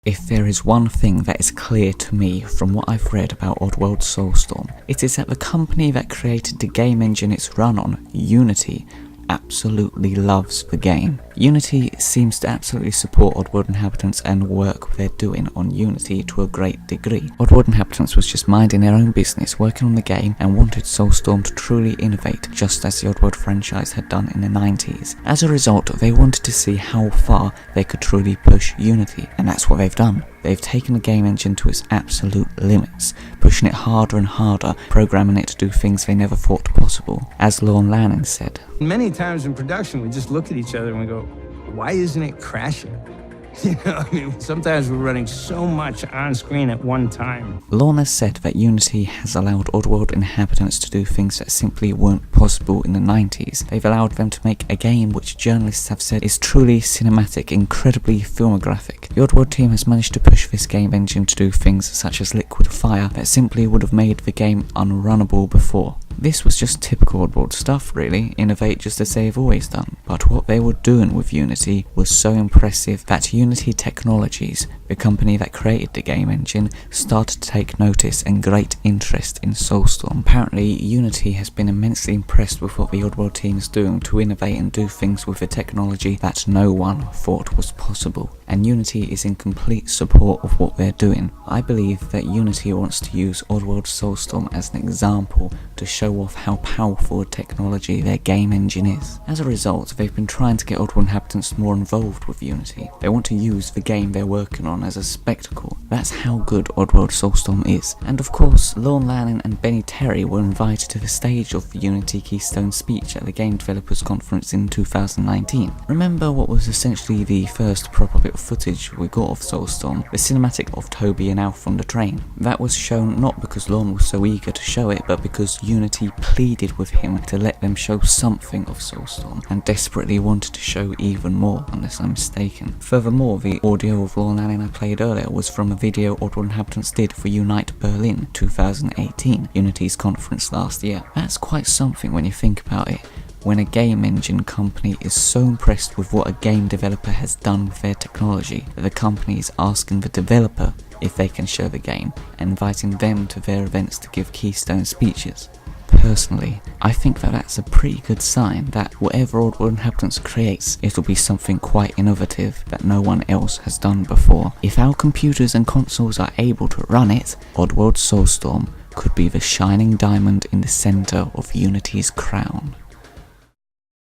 If there is one thing that is clear to me from what I've read about Oddworld Soulstorm, it is that the company that created the game engine it's run on, Unity, absolutely loves the game. Unity seems to absolutely support Oddworld Inhabitants and work they're doing on Unity to a great degree. Oddworld Inhabitants was just minding their own business, working on the game, and wanted Soulstorm to truly innovate, just as the Oddworld franchise had done in the 90s. As a result, they wanted to see how far they could truly push Unity, and that's what they've done. They've taken the game engine to its absolute limits, pushing it harder and harder, programming it to do things they never thought possible. As Lorne Lanning said, "Many times in production, we just look at each other and we go, why isn't it crashing?" You know, I mean, sometimes we're running so much on screen at one time. Lorne has said that Unity has allowed Oddworld Inhabitants to do things that simply weren't possible in the 90s. They've allowed them to make a game which journalists have said is truly cinematic, incredibly filmographic. The Oddworld team has managed to push this game engine to do things such as liquid fire that simply would have made the game unrunnable before. This was just typical Oddworld stuff really, innovate just as they've always done. But what they were doing with Unity was so impressive that Unity Technologies, the company that created the game engine, started to take notice and great interest in Soulstorm. Apparently, Unity has been immensely impressed with what the Oddworld team is doing to innovate and do things with the technology that no one thought was possible. And Unity is in complete support of what they're doing. I believe that Unity wants to use Oddworld Soulstorm as an example to show off how powerful a technology their game engine is. As a result, they've been trying to get Oddworld Inhabitants more involved with Unity. They want to use the game they're working on as a spectacle. That's how good Oddworld Soulstorm is. And of course, Lorne Lanning and Benny Terry were invited to the stage of the Unity Keystone speech at the Game Developers Conference in 2019. Remember what was essentially the first proper bit of footage we got of Soulstorm, the cinematic of Toby and Alf on the train. That was shown not because Lorne was so eager to show it, but because Unity pleaded with him to let them show something of Soulstorm, and desperately wanted to show even more, unless I'm mistaken. Furthermore, the audio of Lorne Lanning I played earlier was from a video Oddworld Inhabitants did for Unite Berlin 2018, Unity's conference last year. That's quite something when you think about it. When a game engine company is so impressed with what a game developer has done with their technology that the company is asking the developer if they can show the game, and inviting them to their events to give Keystone speeches. Personally, I think that that's a pretty good sign that whatever Oddworld Inhabitants creates, it'll be something quite innovative that no one else has done before. If our computers and consoles are able to run it, Oddworld Soulstorm could be the shining diamond in the centre of Unity's crown.